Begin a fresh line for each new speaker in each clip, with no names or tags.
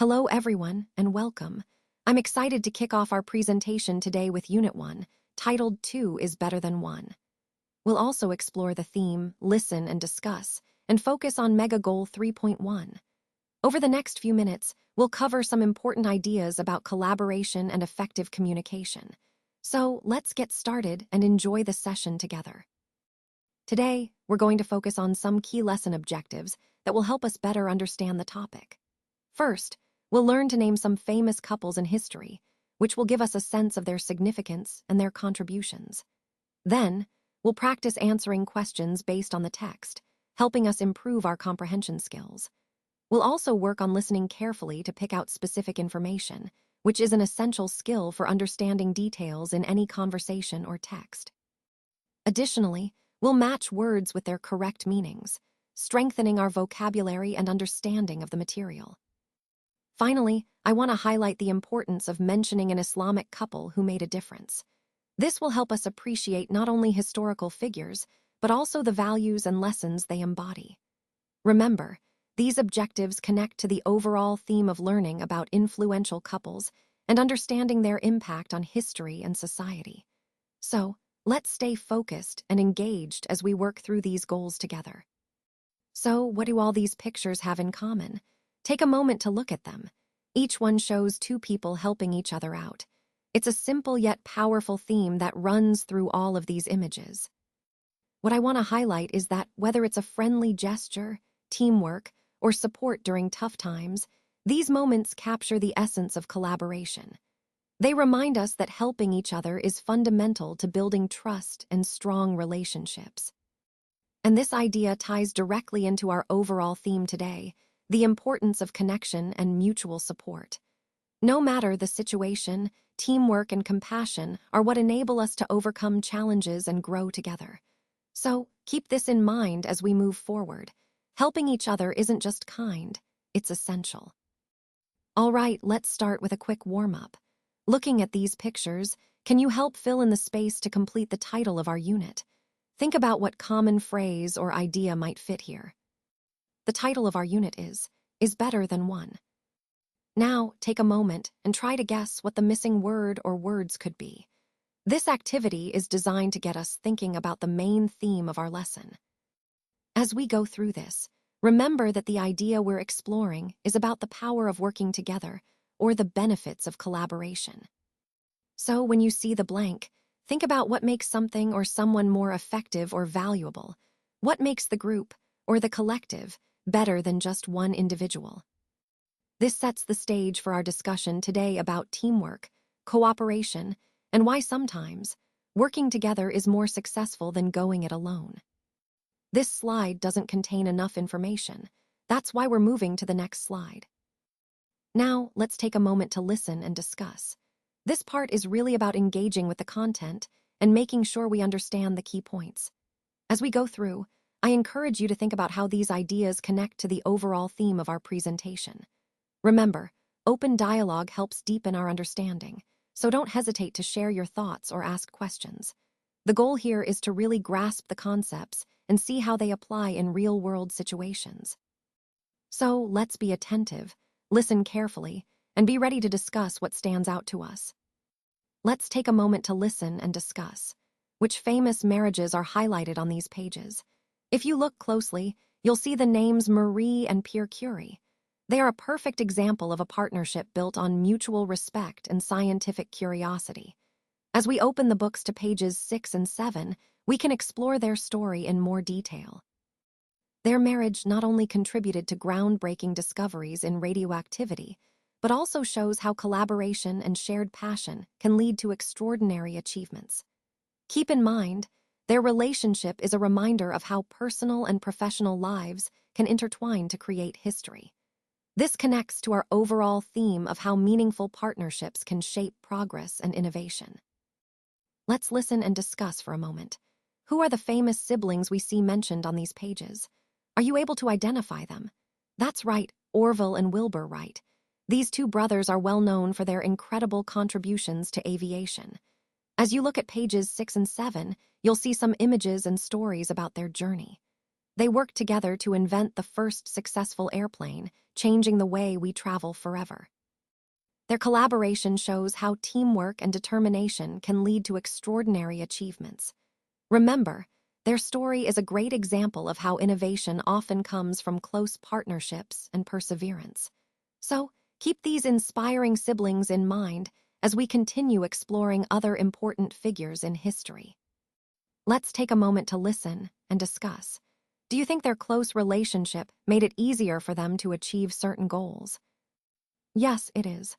Hello everyone, and welcome. I'm excited to kick off our presentation today with Unit 1, titled 2 is Better Than 1. We'll also explore the theme, listen and discuss, and focus on Mega Goal 3.1. Over the next few minutes, we'll cover some important ideas about collaboration and effective communication. So let's get started and enjoy the session together. Today, we're going to focus on some key lesson objectives that will help us better understand the topic. First, we'll learn to name some famous couples in history, which will give us a sense of their significance and their contributions. Then, we'll practice answering questions based on the text, helping us improve our comprehension skills. We'll also work on listening carefully to pick out specific information, which is an essential skill for understanding details in any conversation or text. Additionally, we'll match words with their correct meanings, strengthening our vocabulary and understanding of the material. Finally, I want to highlight the importance of mentioning an Islamic couple who made a difference. This will help us appreciate not only historical figures, but also the values and lessons they embody. Remember, these objectives connect to the overall theme of learning about influential couples and understanding their impact on history and society. So, let's stay focused and engaged as we work through these goals together. So, what do all these pictures have in common? Take a moment to look at them. Each one shows two people helping each other out. It's a simple yet powerful theme that runs through all of these images. What I want to highlight is that whether it's a friendly gesture, teamwork, or support during tough times, these moments capture the essence of collaboration. They remind us that helping each other is fundamental to building trust and strong relationships. And this idea ties directly into our overall theme today, the importance of connection and mutual support. No matter the situation, teamwork and compassion are what enable us to overcome challenges and grow together. So, keep this in mind as we move forward. Helping each other isn't just kind, it's essential. All right, let's start with a quick warm-up. Looking at these pictures, can you help fill in the space to complete the title of our unit? Think about what common phrase or idea might fit here. The title of our unit is Better Than 1. Now, take a moment and try to guess what the missing word or words could be. This activity is designed to get us thinking about the main theme of our lesson. As we go through this, remember that the idea we're exploring is about the power of working together or the benefits of collaboration. So when you see the blank, think about what makes something or someone more effective or valuable. What makes the group or the collective better than just one individual? This sets the stage for our discussion today about teamwork, cooperation, and why sometimes working together is more successful than going it alone. This slide doesn't contain enough information. That's why we're moving to the next slide. Now, let's take a moment to listen and discuss. This part is really about engaging with the content and making sure we understand the key points. As we go through, I encourage you to think about how these ideas connect to the overall theme of our presentation. Remember, open dialogue helps deepen our understanding, so don't hesitate to share your thoughts or ask questions. The goal here is to really grasp the concepts and see how they apply in real-world situations. So let's be attentive, listen carefully, and be ready to discuss what stands out to us. Let's take a moment to listen and discuss. Which famous marriages are highlighted on these pages? If you look closely, you'll see the names Marie and Pierre Curie. They are a perfect example of a partnership built on mutual respect and scientific curiosity. As we open the books to pages 6 and 7, we can explore their story in more detail. Their marriage not only contributed to groundbreaking discoveries in radioactivity, but also shows how collaboration and shared passion can lead to extraordinary achievements. Keep in mind, their relationship is a reminder of how personal and professional lives can intertwine to create history. This connects to our overall theme of how meaningful partnerships can shape progress and innovation. Let's listen and discuss for a moment. Who are the famous siblings we see mentioned on these pages? Are you able to identify them? That's right, Orville and Wilbur Wright. These two brothers are well known for their incredible contributions to aviation. As you look at pages 6 and 7, you'll see some images and stories about their journey. They worked together to invent the first successful airplane, changing the way we travel forever. Their collaboration shows how teamwork and determination can lead to extraordinary achievements. Remember, their story is a great example of how innovation often comes from close partnerships and perseverance. So, keep these inspiring siblings in mind as we continue exploring other important figures in history. Let's take a moment to listen and discuss. Do you think their close relationship made it easier for them to achieve certain goals? Yes, it is.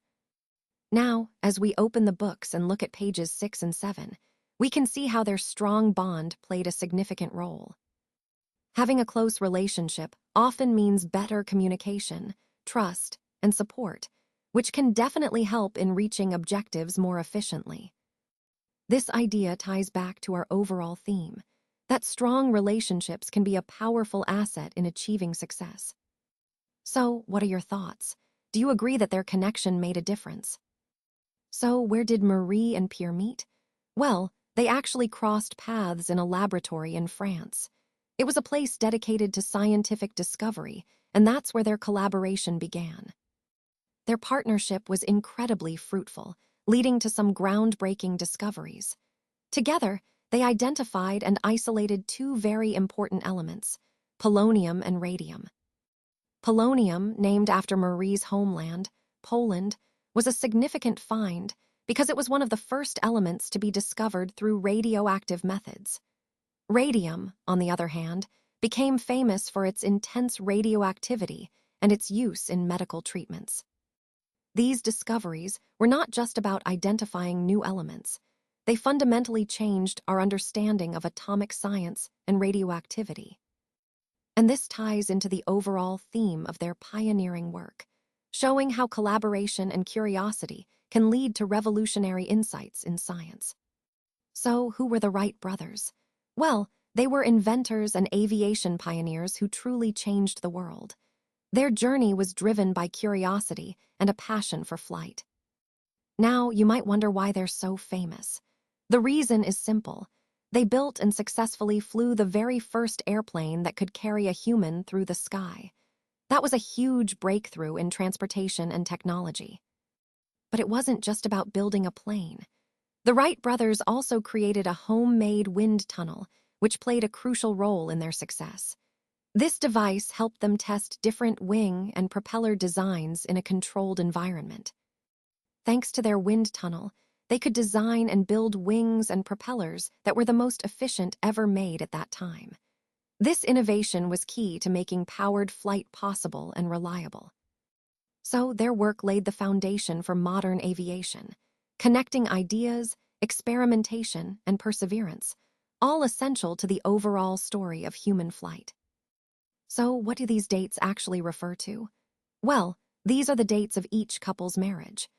Now, as we open the books and look at pages 6 and 7, we can see how their strong bond played a significant role. Having a close relationship often means better communication, trust, and support, which can definitely help in reaching objectives more efficiently. This idea ties back to our overall theme, that strong relationships can be a powerful asset in achieving success. So, what are your thoughts? Do you agree that their connection made a difference? So, where did Marie and Pierre meet? Well, they actually crossed paths in a laboratory in France. It was a place dedicated to scientific discovery, and that's where their collaboration began. Their partnership was incredibly fruitful, leading to some groundbreaking discoveries. Together, they identified and isolated two very important elements, polonium and radium. Polonium, named after Marie's homeland, Poland, was a significant find because it was one of the first elements to be discovered through radioactive methods. Radium, on the other hand, became famous for its intense radioactivity and its use in medical treatments. These discoveries were not just about identifying new elements. They fundamentally changed our understanding of atomic science and radioactivity. And this ties into the overall theme of their pioneering work, showing how collaboration and curiosity can lead to revolutionary insights in science. So, who were the Wright brothers? Well, they were inventors and aviation pioneers who truly changed the world. Their journey was driven by curiosity and a passion for flight. Now, you might wonder why they're so famous. The reason is simple. They built and successfully flew the very first airplane that could carry a human through the sky. That was a huge breakthrough in transportation and technology. But it wasn't just about building a plane. The Wright brothers also created a homemade wind tunnel, which played a crucial role in their success. This device helped them test different wing and propeller designs in a controlled environment. Thanks to their wind tunnel, they could design and build wings and propellers that were the most efficient ever made at that time. This innovation was key to making powered flight possible and reliable. So their work laid the foundation for modern aviation, connecting ideas, experimentation, and perseverance, all essential to the overall story of human flight. So what do these dates actually refer to? Well, these are the dates of each couple's marriage.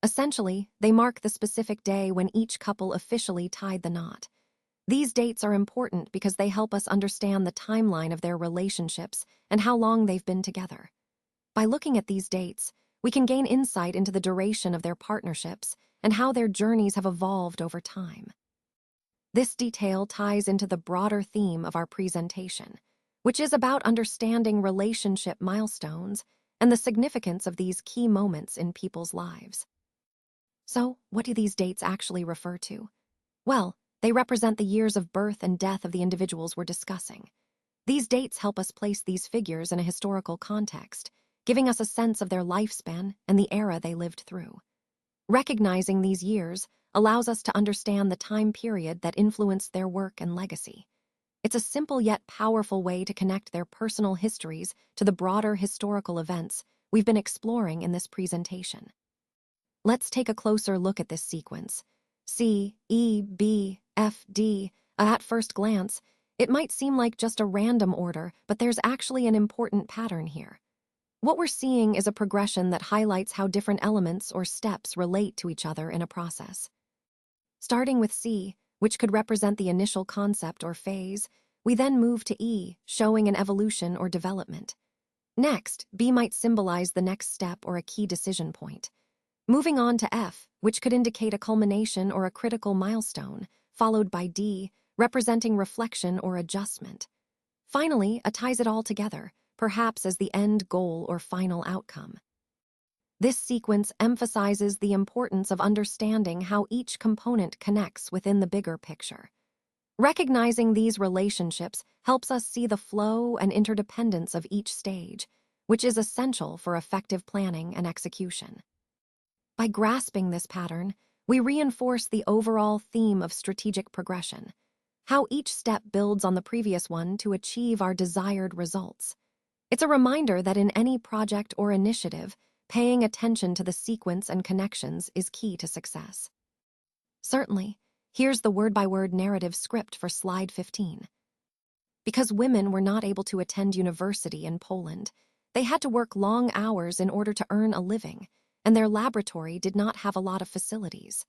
Essentially, they mark the specific day when each couple officially tied the knot. These dates are important because they help us understand the timeline of their relationships and how long they've been together. By looking at these dates, we can gain insight into the duration of their partnerships and how their journeys have evolved over time. This detail ties into the broader theme of our presentation, which is about understanding relationship milestones and the significance of these key moments in people's lives. So, what do these dates actually refer to? Well, they represent the years of birth and death of the individuals we're discussing. These dates help us place these figures in a historical context, giving us a sense of their lifespan and the era they lived through. Recognizing these years allows us to understand the time period that influenced their work and legacy. It's a simple yet powerful way to connect their personal histories to the broader historical events we've been exploring in this presentation. Let's take a closer look at this sequence. C, E, B, F, D. At first glance, it might seem like just a random order, but there's actually an important pattern here. What we're seeing is a progression that highlights how different elements or steps relate to each other in a process. Starting with C, which could represent the initial concept or phase, we then move to E, showing an evolution or development. Next, B might symbolize the next step or a key decision point. Moving on to F, which could indicate a culmination or a critical milestone, followed by D, representing reflection or adjustment. Finally, a ties it all together, perhaps as the end goal or final outcome. This sequence emphasizes the importance of understanding how each component connects within the bigger picture. Recognizing these relationships helps us see the flow and interdependence of each stage, which is essential for effective planning and execution. By grasping this pattern, we reinforce the overall theme of strategic progression, how each step builds on the previous one to achieve our desired results. It's a reminder that in any project or initiative, paying attention to the sequence and connections is key to success. Certainly, here's the word-by-word narrative script for slide 15. Because women were not able to attend university in Poland, they had to work long hours in order to earn a living, and their laboratory did not have a lot of facilities.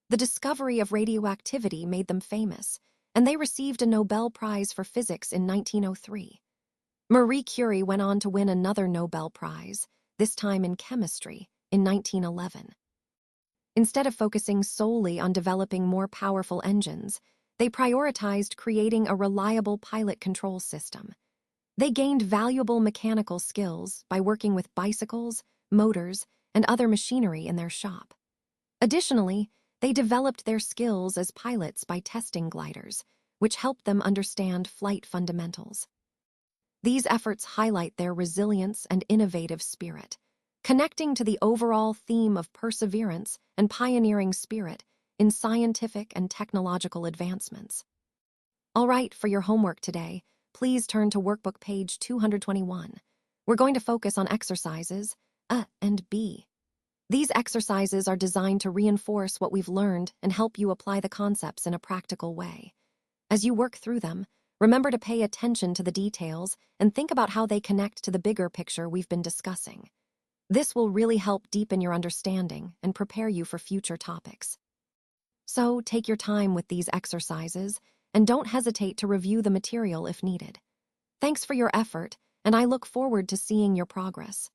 The discovery of radioactivity made them famous, and they received a Nobel Prize for Physics in 1903. Marie Curie went on to win another Nobel Prize, this time in chemistry, in 1911. Instead of focusing solely on developing more powerful engines, they prioritized creating a reliable pilot control system. They gained valuable mechanical skills by working with bicycles, motors, and other machinery in their shop. Additionally, they developed their skills as pilots by testing gliders, which helped them understand flight fundamentals. These efforts highlight their resilience and innovative spirit, connecting to the overall theme of perseverance and pioneering spirit in scientific and technological advancements. All right, for your homework today, please turn to workbook page 221. We're going to focus on exercises A and B. These exercises are designed to reinforce what we've learned and help you apply the concepts in a practical way. As you work through them, remember to pay attention to the details and think about how they connect to the bigger picture we've been discussing. This will really help deepen your understanding and prepare you for future topics. So, take your time with these exercises and don't hesitate to review the material if needed. Thanks for your effort, and I look forward to seeing your progress.